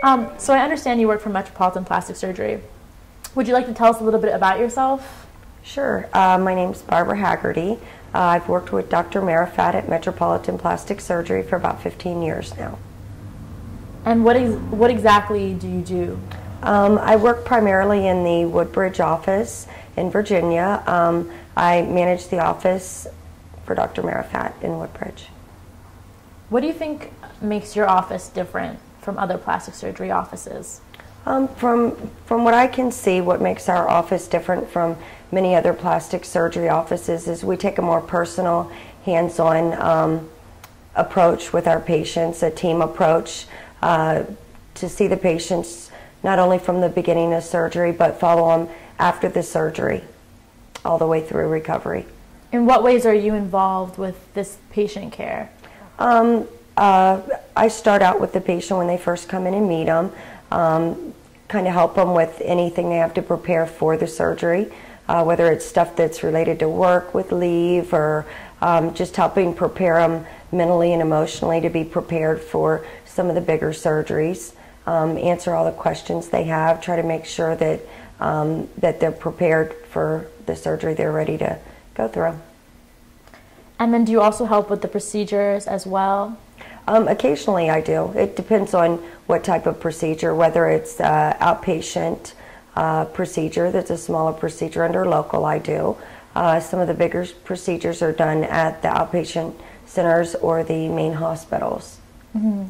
So I understand you work for Metropolitan Plastic Surgery. Would you like to tell us a little bit about yourself? Sure. My name's Barbara Haggerty. I've worked with Dr. Marifat at Metropolitan Plastic Surgery for about 15 years now. And what exactly do you do? I work primarily in the Woodbridge office in Virginia. I manage the office for Dr. Marifat in Woodbridge. What do you think makes your office different from other plastic surgery offices? From what I can see, what makes our office different from many other plastic surgery offices is we take a more personal, hands-on approach with our patients, a team approach to see the patients not only from the beginning of surgery, but follow them after the surgery, all the way through recovery. In what ways are you involved with this patient care? I start out with the patient when they first come in and meet them, kind of help them with anything they have to prepare for the surgery, whether it's stuff that's related to work with leave or just helping prepare them mentally and emotionally to be prepared for some of the bigger surgeries, answer all the questions they have, try to make sure that, that they're prepared for the surgery they're ready to go through. And then do you also help with the procedures as well? Occasionally I do. It depends on what type of procedure, whether it's outpatient procedure, that's a smaller procedure under local, I do. Some of the bigger procedures are done at the outpatient centers or the main hospitals. Mm-hmm.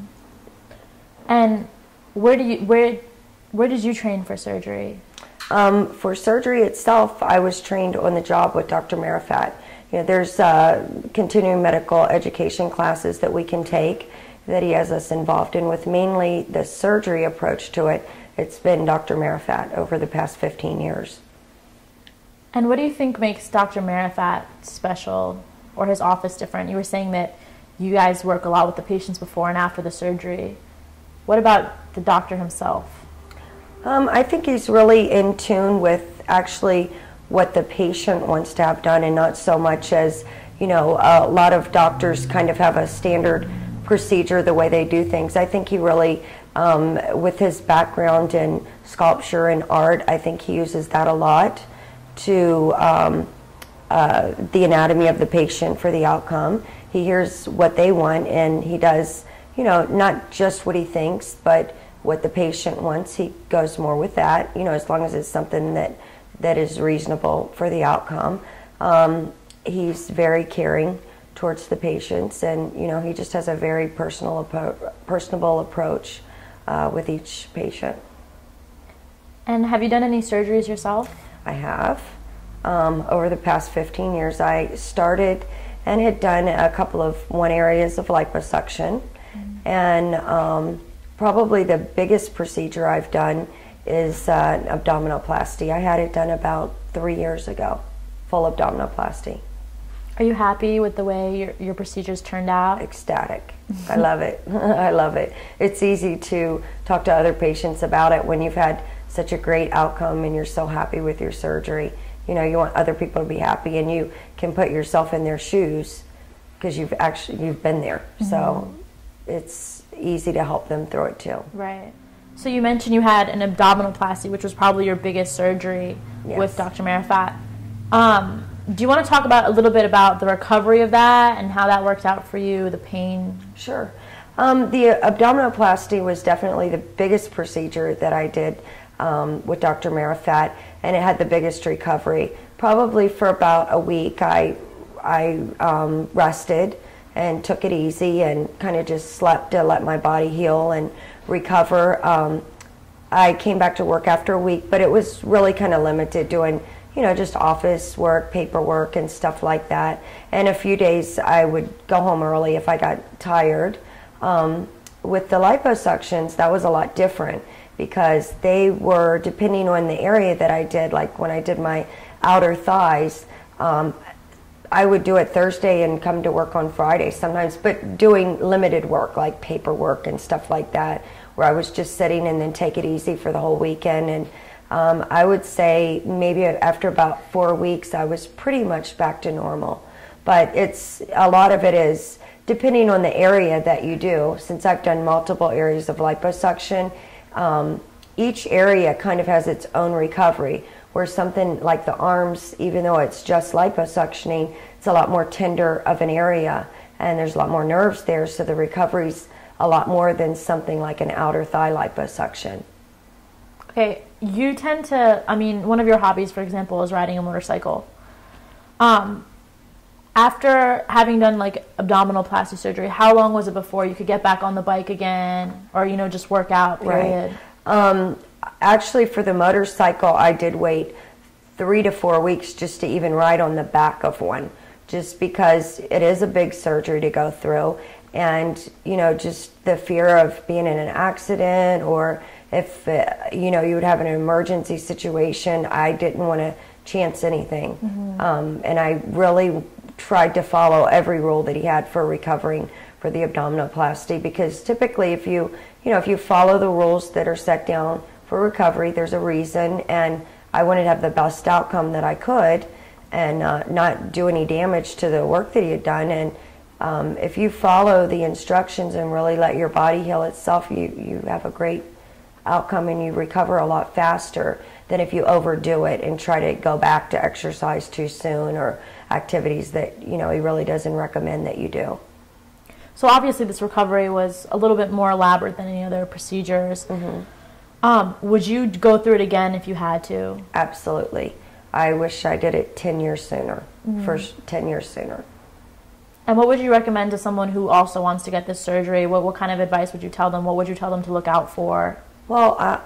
And where did you train for surgery? For surgery itself, I was trained on the job with Dr. Marifat. You know, there's continuing medical education classes that we can take that he has us involved in with mainly the surgery approach to it. It's been Dr. Marifat over the past 15 years. And what do you think makes Dr. Marifat special or his office different? You were saying that you guys work a lot with the patients before and after the surgery. What about the doctor himself? I think he's really in tune with actually what the patient wants to have done, and not so much as, you know, a lot of doctors kind of have a standard procedure the way they do things. I think he really, with his background in sculpture and art, I think he uses that a lot to the anatomy of the patient for the outcome. He hears what they want and he does, you know, not just what he thinks, but what the patient wants. He goes more with that, you know, as long as it's something that is reasonable for the outcome. He's very caring towards the patients, and you know, he just has a very personable approach with each patient. And have you done any surgeries yourself? I have. Over the past 15 years, I started and had done a couple of areas of liposuction, and probably the biggest procedure I've done is abdominoplasty. I had it done about 3 years ago, full abdominoplasty. Are you happy with the way your procedures turned out? Ecstatic. I love it. I love it. It's easy to talk to other patients about it when you've had such a great outcome and you're so happy with your surgery. You know, you want other people to be happy, and you can put yourself in their shoes because you've been there. Mm-hmm. So it's easy to help them through it too. Right. So you mentioned you had an abdominoplasty, which was probably your biggest surgery. Yes. With Dr. Marifat. Do you want to talk about a little bit about the recovery of that and how that worked out for you, the pain? Sure. The abdominoplasty was definitely the biggest procedure that I did with Dr. Marifat, and it had the biggest recovery. Probably for about a week, I rested and took it easy and kind of just slept to let my body heal and recover. I came back to work after a week, but it was really kind of limited, doing, you know, just office work, paperwork and stuff like that. And a few days I would go home early if I got tired. With the liposuctions, that was a lot different because they were, depending on the area that I did, like when I did my outer thighs, I would do it Thursday and come to work on Friday sometimes, but doing limited work like paperwork and stuff like that, where I was just sitting and then take it easy for the whole weekend. And I would say maybe after about 4 weeks, I was pretty much back to normal. But a lot of it is depending on the area that you do. Since I've done multiple areas of liposuction, Each area kind of has its own recovery, where something like the arms, even though it's just liposuctioning, it's a lot more tender of an area, and there's a lot more nerves there, so the recovery's a lot more than something like an outer thigh liposuction. Okay, you tend to, I mean, one of your hobbies, for example, is riding a motorcycle. After having done like abdominal plastic surgery, how long was it before you could get back on the bike again, or, you know, just work out, period? Right. Actually, for the motorcycle, I did wait 3 to 4 weeks just to even ride on the back of one, just because it is a big surgery to go through, and, you know, just the fear of being in an accident, or if, you know, you would have an emergency situation. I didn't want to chance anything. And I really tried to follow every rule that he had for recovering for the abdominoplasty, because typically if you follow the rules that are set down for recovery, there's a reason, and I wanted to have the best outcome that I could and not do any damage to the work that he had done. And if you follow the instructions and really let your body heal itself, you have a great outcome, and you recover a lot faster than if you overdo it and try to go back to exercise too soon, or activities that, you know, he really doesn't recommend that you do. So obviously this recovery was a little bit more elaborate than any other procedures. Would you go through it again if you had to? Absolutely. I wish I did it 10 years sooner, first 10 years sooner. And what would you recommend to someone who also wants to get this surgery? What kind of advice would you tell them? What would you tell them to look out for? Well,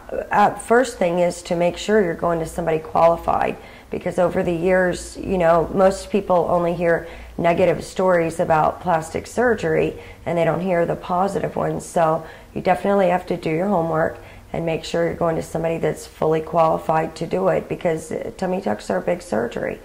first thing is to make sure you're going to somebody qualified, because over the years, you know, most people only hear negative stories about plastic surgery and they don't hear the positive ones. So you definitely have to do your homework and make sure you're going to somebody that's fully qualified to do it, because tummy tucks are a big surgery.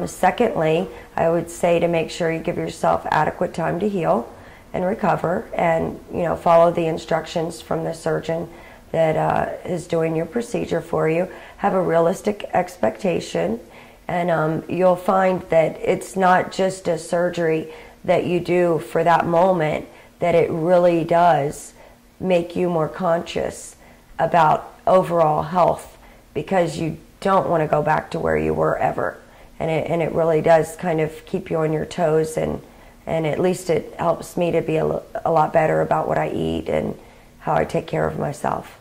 Secondly, I would say to make sure you give yourself adequate time to heal and recover, and, you know, follow the instructions from the surgeon that is doing your procedure for you. Have a realistic expectation, and you'll find that it's not just a surgery that you do for that moment, that it really does make you more conscious about overall health, because you don't want to go back to where you were ever. And it really does kind of keep you on your toes, and at least it helps me to be a lot better about what I eat and how I take care of myself.